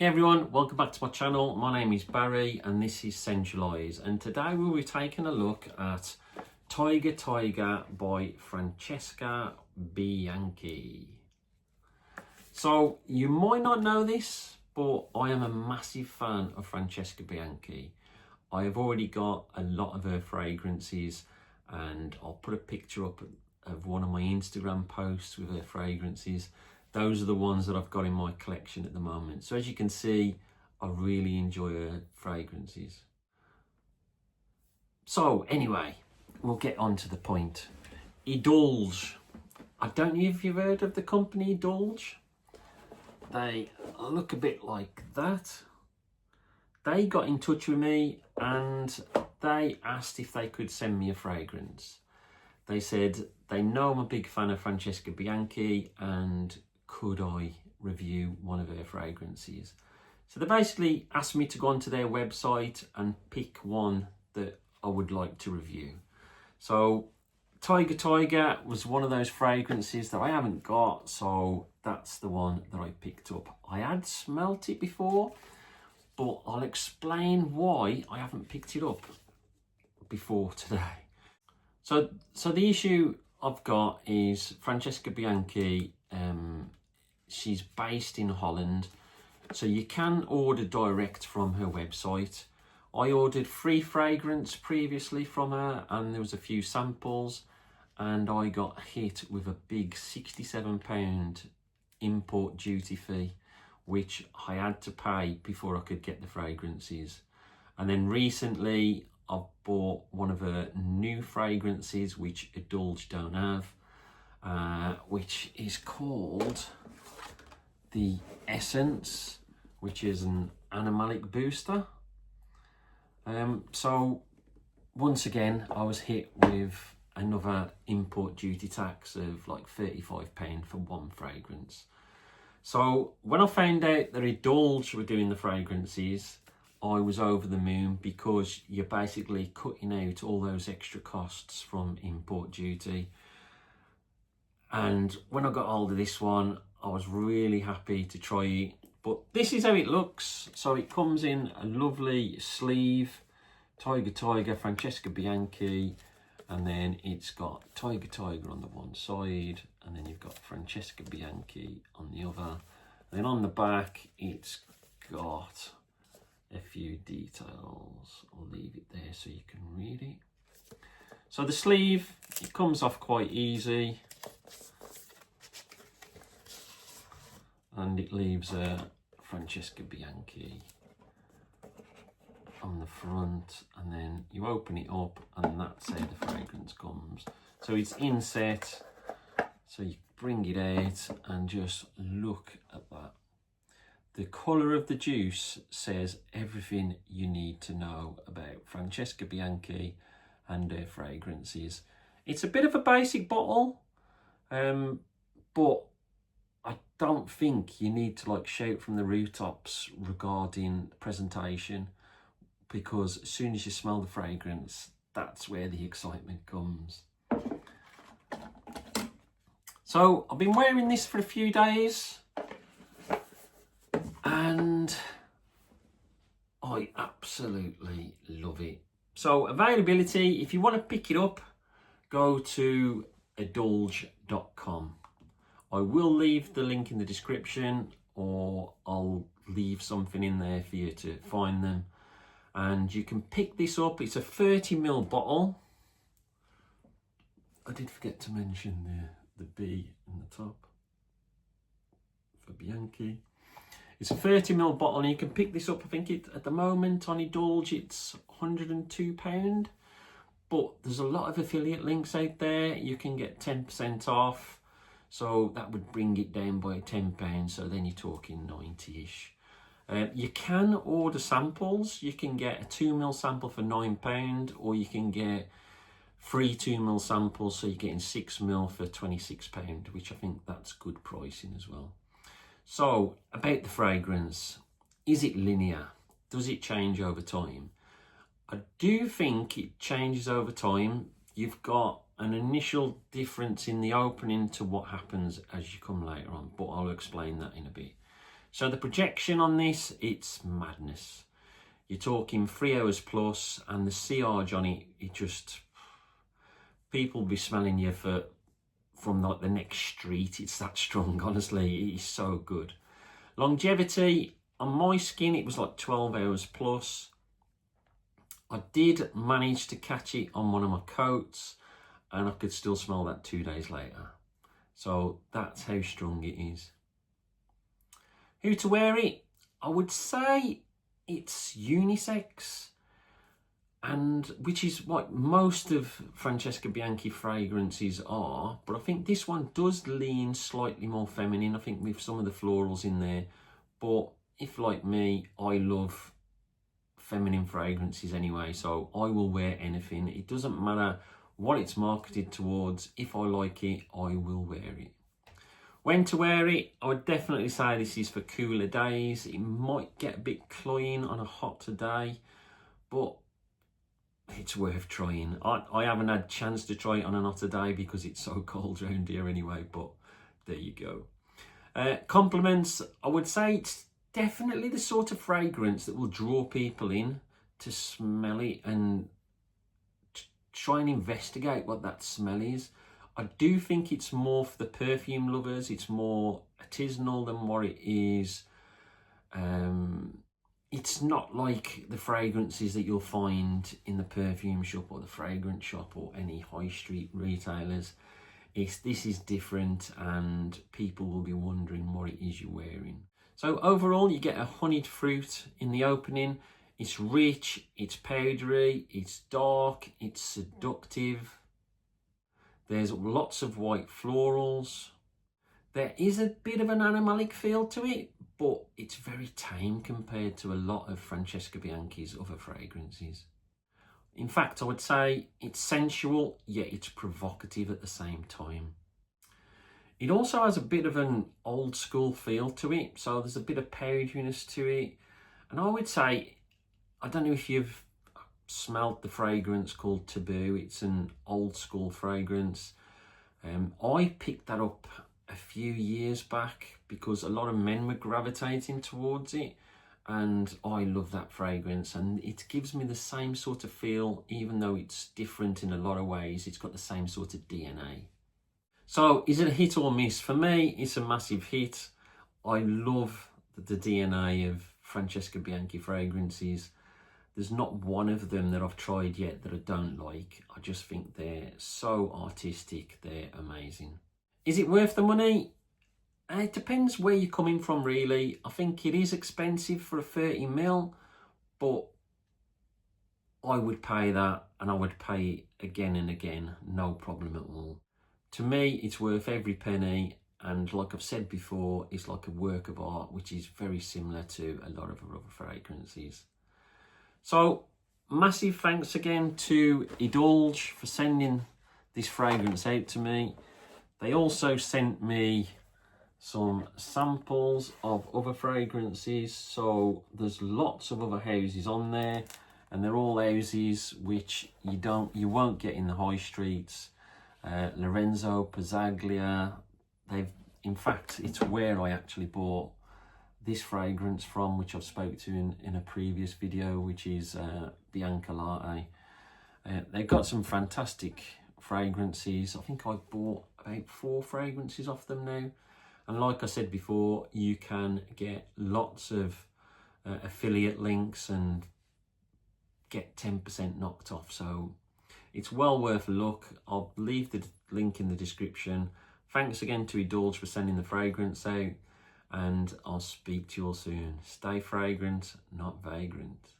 Hey everyone, welcome back to my channel. My name is Barry and this is Centralise, and today we'll be taking a look at Tyger by Francesca Bianchi. So you might not know this, but I am a massive fan of Francesca Bianchi. I have already got a lot of her fragrances, and I'll put a picture up of one of my Instagram posts with her fragrances. Those are the ones that I've got in my collection at the moment. So as you can see, I really enjoy her fragrances. So anyway, we'll get on to the point. Indulge. I don't know if you've heard of the company Indulge. They look a bit like that. They got in touch with me and they asked if they could send me a fragrance. They said they know I'm a big fan of Francesca Bianchi and could I review one of her fragrances. So they basically asked me to go onto their website and pick one that I would like to review. So Tyger was one of those fragrances that I haven't got, so that's the one that I picked up. I had smelt it before, but I'll explain why I haven't picked it up before today. So the issue I've got is Francesca Bianchi. She's based in Holland, so you can order direct from her website. I ordered 3 fragrance previously from her and there was a few samples, and I got hit with a big £67 import duty fee, which I had to pay before I could get the fragrances. And then recently I bought one of her new fragrances, which Indulge don't have, which is called the Essence, which is an animalic booster. So once again, I was hit with another import duty tax of like £35 for one fragrance. So when I found out that Indulge were doing the fragrances, I was over the moon, because you're basically cutting out all those extra costs from import duty. And when I got hold of this one, I was really happy to try it. But this is how it looks. So it comes in a lovely sleeve, Tyger Francesca Bianchi, and then it's got Tyger on the one side, and then you've got Francesca Bianchi on the other. And then on the back, it's got a few details. I'll leave it there so you can read it. So the sleeve, it comes off quite easy, and it leaves a Francesca Bianchi on the front, and then you open it up and that's how the fragrance comes. So it's inset, so you bring it out and just look at that. The colour of the juice says everything you need to know about Francesca Bianchi and her fragrances. It's a bit of a basic bottle, but I don't think you need to like shout from the rooftops regarding presentation, because as soon as you smell the fragrance, that's where the excitement comes. So I've been wearing this for a few days and I absolutely love it. So availability, if you want to pick it up, go to indulge.com. I will leave the link in the description, or I'll leave something in there for you to find them. And you can pick this up. It's a 30ml bottle. I did forget to mention the B in the top for Bianchi. It's a 30ml bottle and you can pick this up. I think at the moment on Indulge it's £102. But there's a lot of affiliate links out there. You can get 10% off. So that would bring it down by £10, so then you're talking 90-ish. You can order samples. You can get a 2ml sample for £9, or you can get 3 2ml samples, so you're getting 6ml for £26, which I think that's good pricing as well. So about the fragrance, is it linear? Does it change over time? I do think it changes over time. You've got an initial difference in the opening to what happens as you come later on, but I'll explain that in a bit. So the projection on this, it's madness. You're talking 3 hours plus, and the sillage on it, it just, people will be smelling you from like the next street. It's that strong, honestly. It is so good. Longevity, on my skin, it was like 12 hours plus. I did manage to catch it on one of my coats, and I could still smell that 2 days later. So that's how strong it is. Who to wear it? I would say it's unisex, and which is what most of Francesca Bianchi fragrances are, but I think this one does lean slightly more feminine, I think, with some of the florals in there. But if, like me, I love feminine fragrances anyway, so I will wear anything. It doesn't matter what it's marketed towards. If I like it, I will wear it. When to wear it? I would definitely say this is for cooler days. It might get a bit cloying on a hotter day, but it's worth trying. I haven't had a chance to try it on an hotter day because it's so cold around here anyway, but there you go. Compliments, I would say it's definitely the sort of fragrance that will draw people in to smell it and try and investigate what that smell is. I do think it's more for the perfume lovers. It's more artisanal than what it is. It's not like the fragrances that you'll find in the perfume shop or the fragrance shop or any high street retailers. This is different, and people will be wondering what it is you're wearing. So overall, you get a honeyed fruit in the opening. It's rich, it's powdery, it's dark, it's seductive. There's lots of white florals. There is a bit of an animalic feel to it, but it's very tame compared to a lot of Francesca Bianchi's other fragrances. In fact, I would say it's sensual, yet it's provocative at the same time. It also has a bit of an old school feel to it, so there's a bit of powderiness to it. And I would say, I don't know if you've smelled the fragrance called Taboo. It's an old school fragrance. I picked that up a few years back because a lot of men were gravitating towards it, and I love that fragrance, and it gives me the same sort of feel, even though it's different in a lot of ways. It's got the same sort of DNA. So is it a hit or miss? For me, it's a massive hit. I love the DNA of Francesca Bianchi fragrances. There's not one of them that I've tried yet that I don't like. I just think they're so artistic, they're amazing. Is it worth the money? It depends where you're coming from, really. I think it is expensive for a 30ml, but I would pay that, and I would pay it again and again, no problem at all. To me, it's worth every penny, and like I've said before, it's like a work of art, which is very similar to a lot of other fragrances. So, massive thanks again to Indulge for sending this fragrance out to me. They also sent me some samples of other fragrances, so there's lots of other houses on there, and they're all houses which you won't get in the high streets. Lorenzo, Pizzaglia, in fact, it's where I actually bought this fragrance from, which I've spoke to in a previous video, which is Bianchi Latte. They've got some fantastic fragrances. I think I bought about 4 fragrances off them now. And like I said before, you can get lots of affiliate links and get 10% knocked off. So it's well worth a look. I'll leave the link in the description. Thanks again to Indulge for sending the fragrance out, and I'll speak to you all soon. Stay fragrant, not vagrant.